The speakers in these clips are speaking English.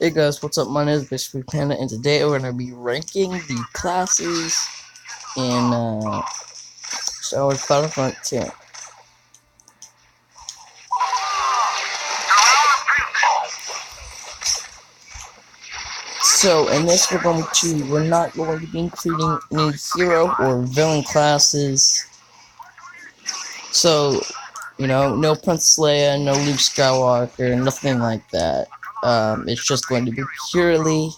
Hey guys, what's up? My name is Battefront, and today we're gonna be ranking the classes in Star Wars Battlefront 2. So in this we're not going to be including any hero or villain classes. So, no Princess Leia, no Luke Skywalker, nothing like that. It's just going to be purely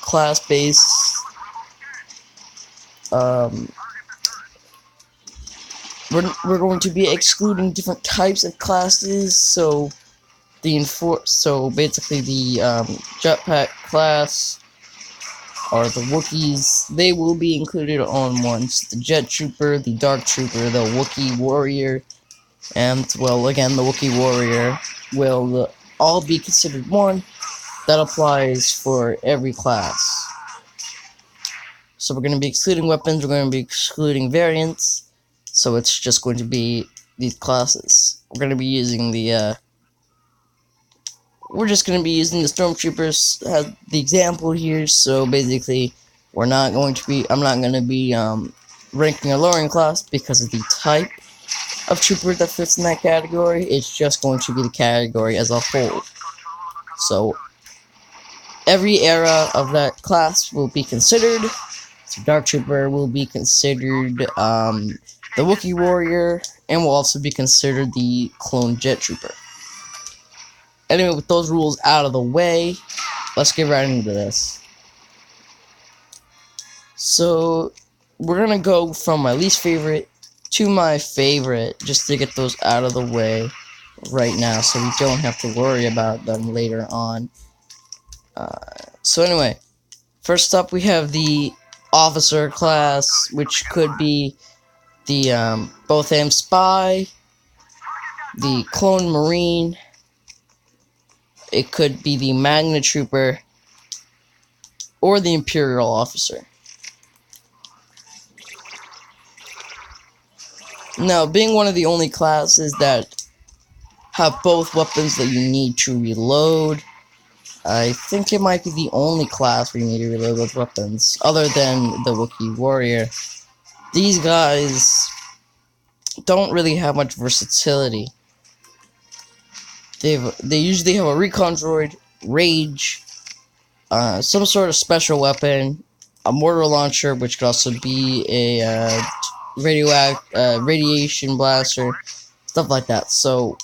class-based. We're going to be excluding different types of classes. So basically the jetpack class or the Wookiees, they will be included on once. The Jet Trooper, the Dark Trooper, the Wookiee Warrior, and well, again, the Wookiee Warrior will all be considered one. That applies for every class. So we're going to be excluding weapons, we're going to be excluding variants, so it's just going to be these classes. We're going to be using the Stormtroopers as the example here. So basically, I'm not going to be ranking or lowering class because of the type of trooper that fits in that category. It's just going to be the category as a whole. So every era of that class will be considered. So Dark Trooper will be considered the Wookiee Warrior, and will also be considered the Clone Jet Trooper. Anyway, with those rules out of the way, let's get right into this. So, we're gonna go from my least favorite to my favorite, just to get those out of the way right now, so we don't have to worry about them later on. So anyway, first up we have the Officer class, which could be the Botham Spy, the Clone Marine. It could be the Magna Trooper, or the Imperial Officer. Now, being one of the only classes that have both weapons that you need to reload, I think it might be the only class where you need to reload both weapons, other than the Wookiee Warrior. These guys don't really have much versatility. They usually have a recon droid, rage, some sort of special weapon, a mortar launcher, which could also be a radiation blaster, stuff like that. So,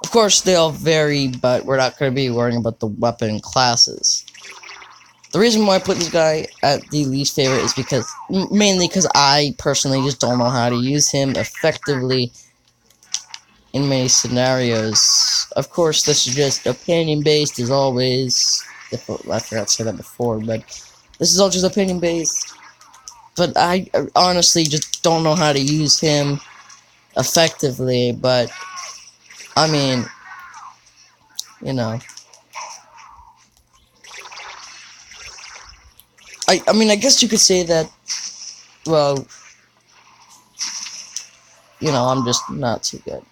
of course, they all vary, but we're not going to be worrying about the weapon classes. The reason why I put this guy at the least favorite is mainly because I personally just don't know how to use him effectively in many scenarios. Of course, this is just opinion-based, as always. I forgot to say that before, but this is all just opinion-based. But I honestly just don't know how to use him effectively, but, I mean, I guess you could say that, well, I'm just not too good.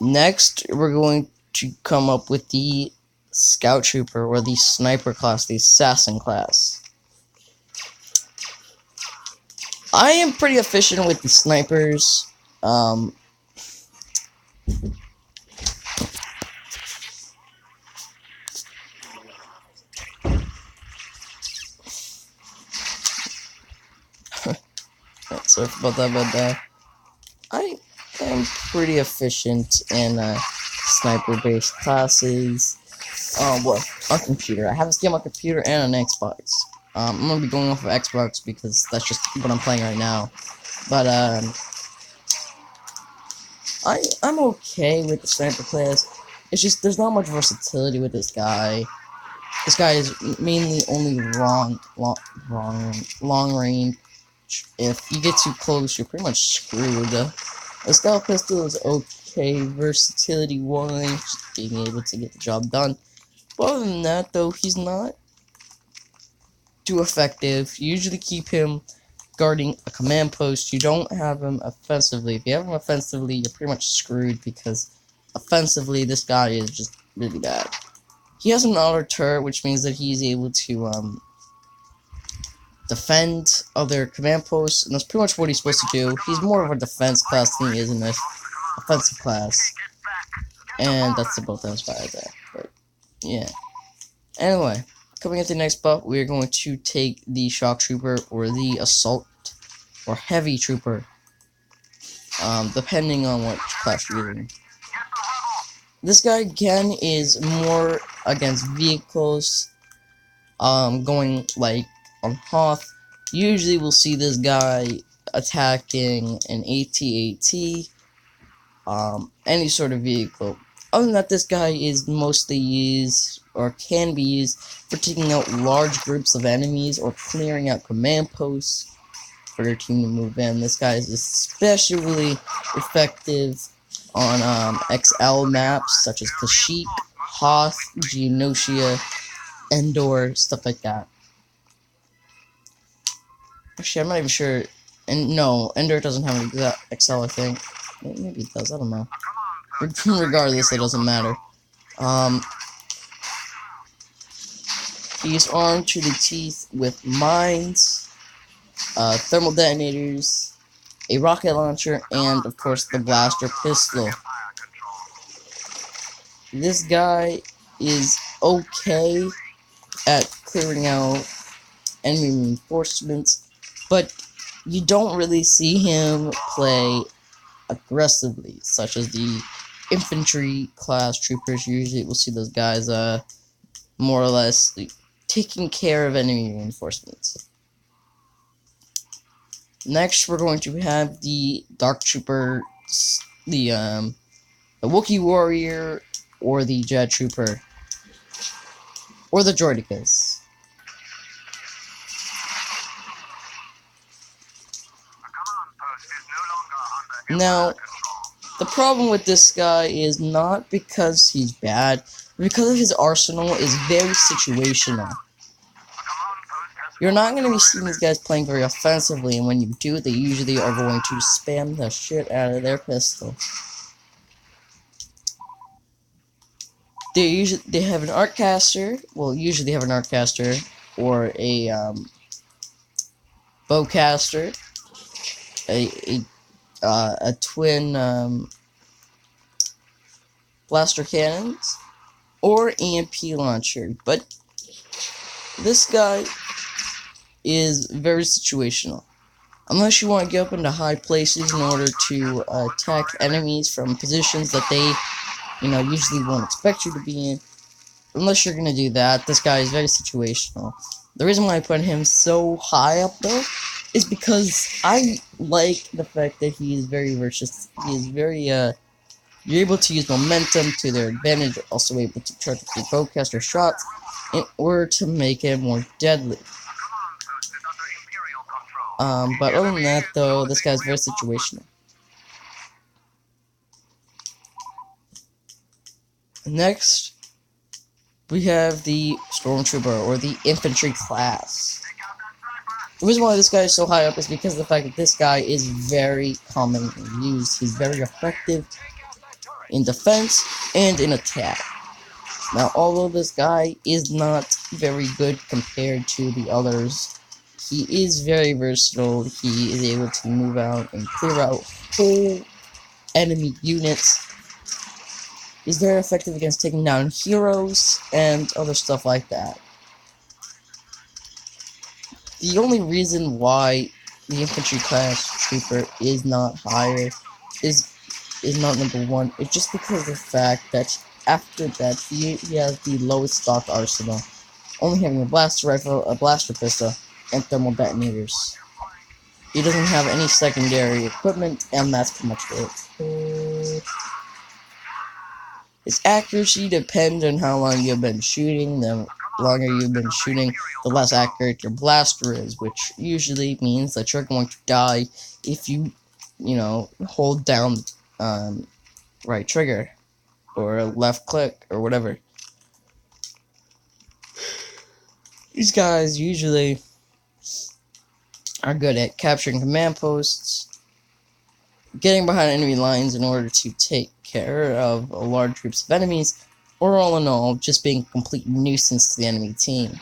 Next, we're going to come up with the Scout Trooper, or the Sniper class, the Assassin class. I am pretty efficient with the snipers. Sorry about that, but I am pretty efficient in sniper-based classes. Well, on computer. I have this game on computer and an Xbox. I'm gonna be going off of Xbox because that's just what I'm playing right now. But I'm okay with the sniper class. It's just there's not much versatility with this guy. This guy is mainly only long range. If you get too close, you're pretty much screwed. A stealth pistol is okay, versatility-wise, just being able to get the job done. But other than that, though, he's not too effective. You usually keep him guarding a command post. You don't have him offensively. If you have him offensively, you're pretty much screwed because offensively, this guy is just really bad. He has an auto turret, which means that he's able to defend other command posts, and that's pretty much what he's supposed to do. He's more of a defense class than he is an offensive class. And that's about as far as that. But yeah. Anyway, coming into the next buff, we're going to take the shock trooper or the assault or heavy trooper. Depending on what class you're using. This guy again is more against vehicles. Going like on Hoth. Usually we'll see this guy attacking an AT-AT, any sort of vehicle. Other than that, this guy is mostly used, or can be used, for taking out large groups of enemies or clearing out command posts for their team to move in. This guy is especially effective on XL maps such as Kashyyyk, Hoth, Geonosia, Endor, stuff like that. Actually, I'm not even sure. And no, Endor doesn't have an XL, I think. Maybe it does, I don't know. Regardless, it doesn't matter. He's armed to the teeth with mines, thermal detonators, a rocket launcher, and of course the blaster pistol. This guy is okay at clearing out enemy reinforcements, but you don't really see him play aggressively, such as the infantry class troopers. Usually we'll see those guys more or less taking care of enemy reinforcements. Next, we're going to have the Dark Trooper, the Wookiee Warrior, or the Jet Trooper, or the Droidekas. Now, the problem with this guy is not because he's bad, but because his arsenal is very situational. You're not going to be seeing these guys playing very offensively, and when you do, they usually are going to spam the shit out of their pistol. They have an arccaster. Well, usually they have an arccaster or a bowcaster, a twin blaster cannons, or EMP launcher. But this guy is very situational. Unless you want to get up into high places in order to attack enemies from positions that they, usually won't expect you to be in. Unless you're gonna do that, this guy is very situational. The reason why I put him so high up though is because I like the fact that he is very versatile. He is very you're able to use momentum to their advantage, also able to charge up your bowcaster shots in order to make it more deadly. But other than that though, this guy's very situational. Next, we have the Stormtrooper, or the Infantry class. The reason why this guy is so high up is because of the fact that this guy is very commonly used. He's very effective in defense and in attack. Now, although this guy is not very good compared to the others, he is very versatile. He is able to move out and clear out whole enemy units. He's very effective against taking down heroes and other stuff like that. The only reason why the infantry class trooper is not higher is not number one. It's just because of the fact that after that he has the lowest stock arsenal, only having a blaster rifle, a blaster pistol, and thermal detonators. He doesn't have any secondary equipment, and that's pretty much it. His accuracy depends on how long you've been shooting. The longer you've been shooting, the less accurate your blaster is, which usually means that you're going to die if you, hold down right trigger or left click or whatever. These guys usually are good at capturing command posts, getting behind enemy lines in order to take care of large groups of enemies, or all in all, just being a complete nuisance to the enemy team.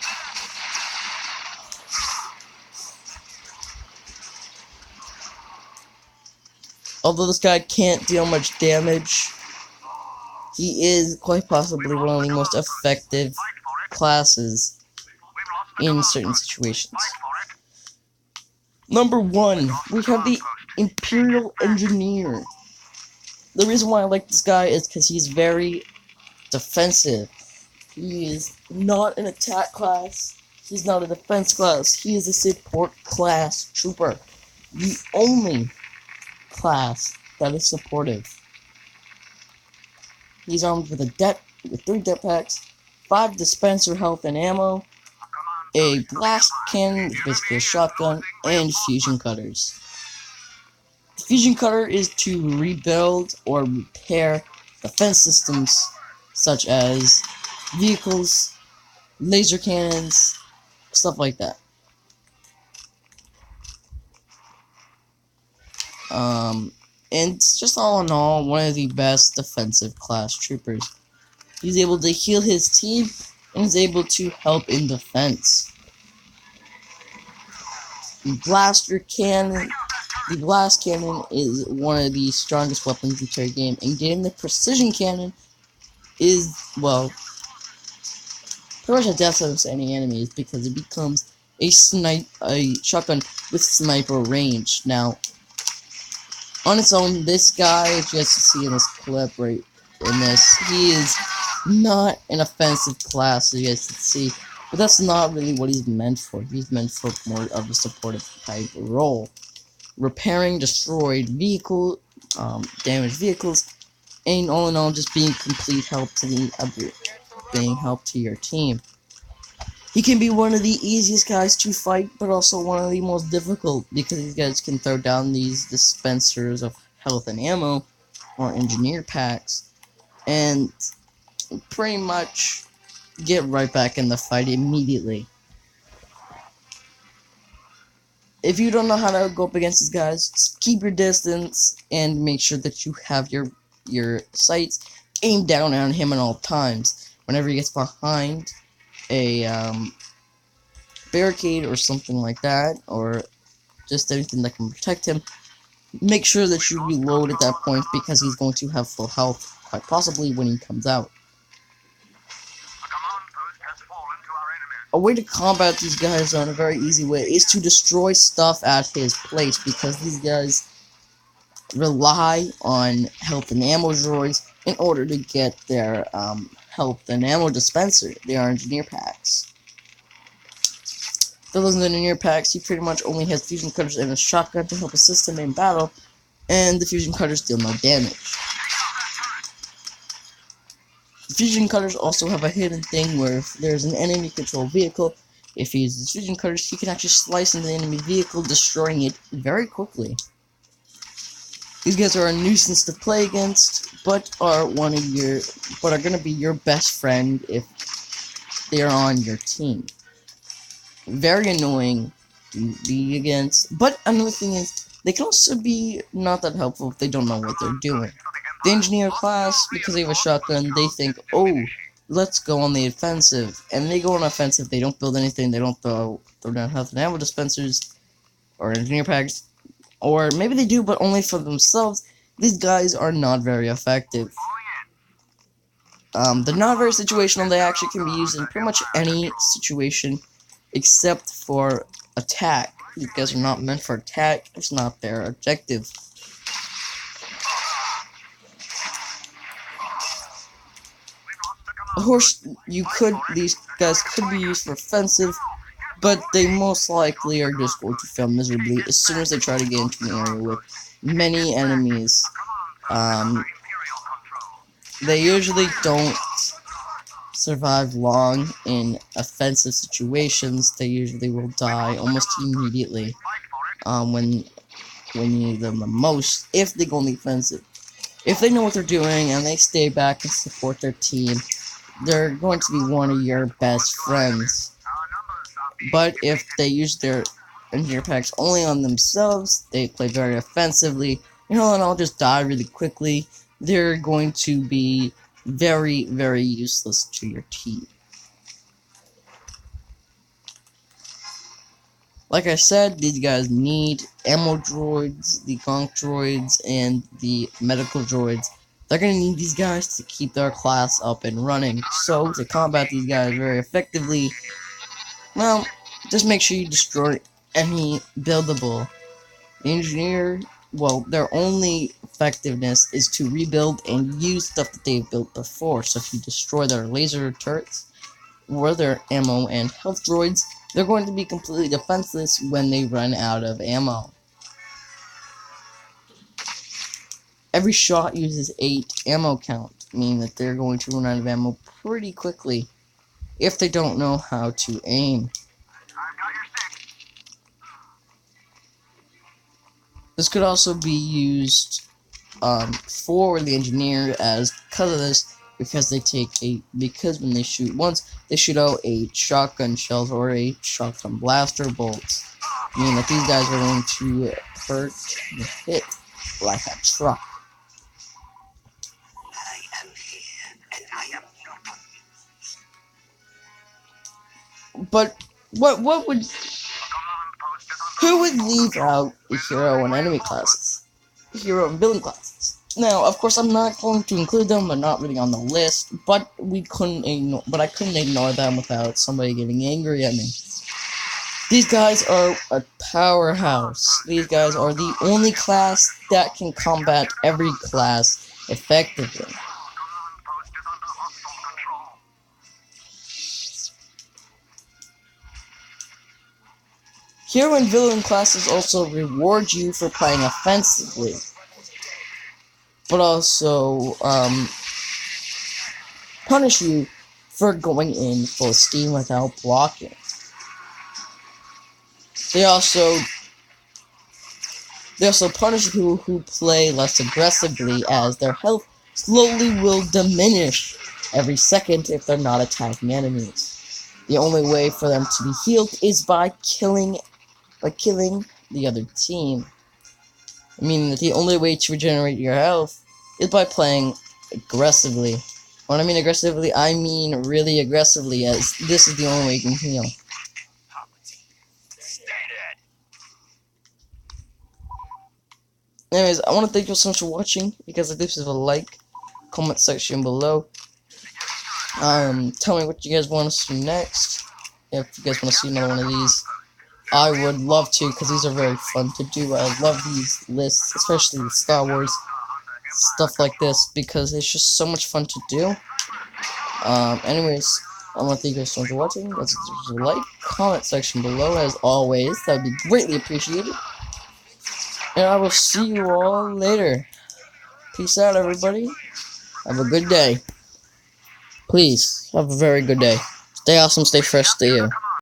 Although this guy can't deal much damage, he is quite possibly one of the most effective classes in certain situations. Number 1, we have the Imperial Engineer. The reason why I like this guy is because he's very defensive. He is not an attack class. He's not a defense class. He is a support class trooper. The only class that is supportive. He's armed with with 3 depth packs, 5 dispenser health and ammo, a blast cannon, which is basically a shotgun, and fusion cutters. The fusion cutter is to rebuild or repair defense systems such as vehicles, laser cannons, stuff like that. And just all in all, one of the best defensive class troopers. He's able to heal his team and is able to help in defense. The blast cannon is one of the strongest weapons in the entire game, and getting the precision cannon is, well, pretty much a death sentence to any enemies because it becomes a shotgun with sniper range. Now, on its own, this guy, as you guys can see in this clip right in this, he is not an offensive class, as you guys can see, but that's not really what he's meant for. He's meant for more of a supportive type role. Repairing damaged vehicles, and all in all, just being complete help to your team. He can be one of the easiest guys to fight, but also one of the most difficult, because these guys can throw down these dispensers of health and ammo, or engineer packs, and pretty much get right back in the fight immediately. If you don't know how to go up against these guys, just keep your distance and make sure that you have your sights aimed down on him at all times. Whenever he gets behind a barricade or something like that, or just anything that can protect him, make sure that you reload at that point, because he's going to have full health, quite possibly, when he comes out. A way to combat these guys in a very easy way is to destroy stuff at his place, because these guys rely on health and ammo droids in order to get their health and ammo dispenser. They are engineer packs. If those engineer packs, he pretty much only has fusion cutters and a shotgun to help assist him in battle, and the fusion cutters deal no damage. The fusion cutters also have a hidden thing where if there's an enemy controlled vehicle, if he uses fusion cutters, he can actually slice into the enemy vehicle, destroying it very quickly. These guys are a nuisance to play against, but are gonna be your best friend if they are on your team. Very annoying to be against, but another thing is, they can also be not that helpful if they don't know what they're doing. The engineer class, because they have a shotgun, they think, oh, let's go on the offensive. And they go on offensive, they don't build anything, they don't throw down health and ammo dispensers, or engineer packs, or maybe they do, but only for themselves. These guys are not very effective. They're not very situational, they actually can be used in pretty much any situation, except for attack. These guys are not meant for attack, it's not their objective. Of course, these guys could be used for offensive, but they most likely are just going to fail miserably as soon as they try to get into an area with many enemies. They usually don't survive long in offensive situations. They usually will die almost immediately when you need them the most, if they go on the offensive. If they know what they're doing and they stay back and support their team, they're going to be one of your best friends. But if they use their engineer packs only on themselves. They play very offensively. And I'll just die really quickly. They're going to be very, very useless to your team. Like I said, these guys need ammo droids, the gonk droids, and the medical droids. They're going to need these guys to keep their class up and running. So, to combat these guys very effectively, well, just make sure you destroy any buildable. The engineer, well, their only effectiveness is to rebuild and use stuff that they've built before. So if you destroy their laser turrets, or their ammo and health droids, they're going to be completely defenseless when they run out of ammo. Every shot uses 8 ammo count, meaning that they're going to run out of ammo pretty quickly if they don't know how to aim. This could also be used for the engineer because when they shoot once, they shoot out 8 shotgun shells or 8 shotgun blaster bolts, meaning that these guys are going to hurt and hit like a truck. But who would leave out the hero and enemy classes? The hero and villain classes. Now, of course, I'm not going to include them. They're not really on the list, but I couldn't ignore them without somebody getting angry at me. These guys are a powerhouse. These guys are the only class that can combat every class effectively. Hero and villain classes also reward you for playing offensively, but also punish you for going in full steam without blocking. They also punish people who play less aggressively, as their health slowly will diminish every second if they're not attacking enemies. The only way for them to be healed is by killing the other team. Meaning that the only way to regenerate your health is by playing aggressively. When I mean aggressively, I mean really aggressively, as this is the only way you can heal. Anyways, I want to thank you so much for watching. Because of this, is a like, comment section below. Tell me what you guys want to see next. If you guys want to see another one of these, I would love to, because these are very fun to do. I love these lists, especially with Star Wars, stuff like this, because it's just so much fun to do. Anyways, I want to thank you guys so much for watching. Let's do a like, comment section below, as always. That would be greatly appreciated. And I will see you all later. Peace out, everybody. Have a good day. Please, have a very good day. Stay awesome, stay fresh, stay you.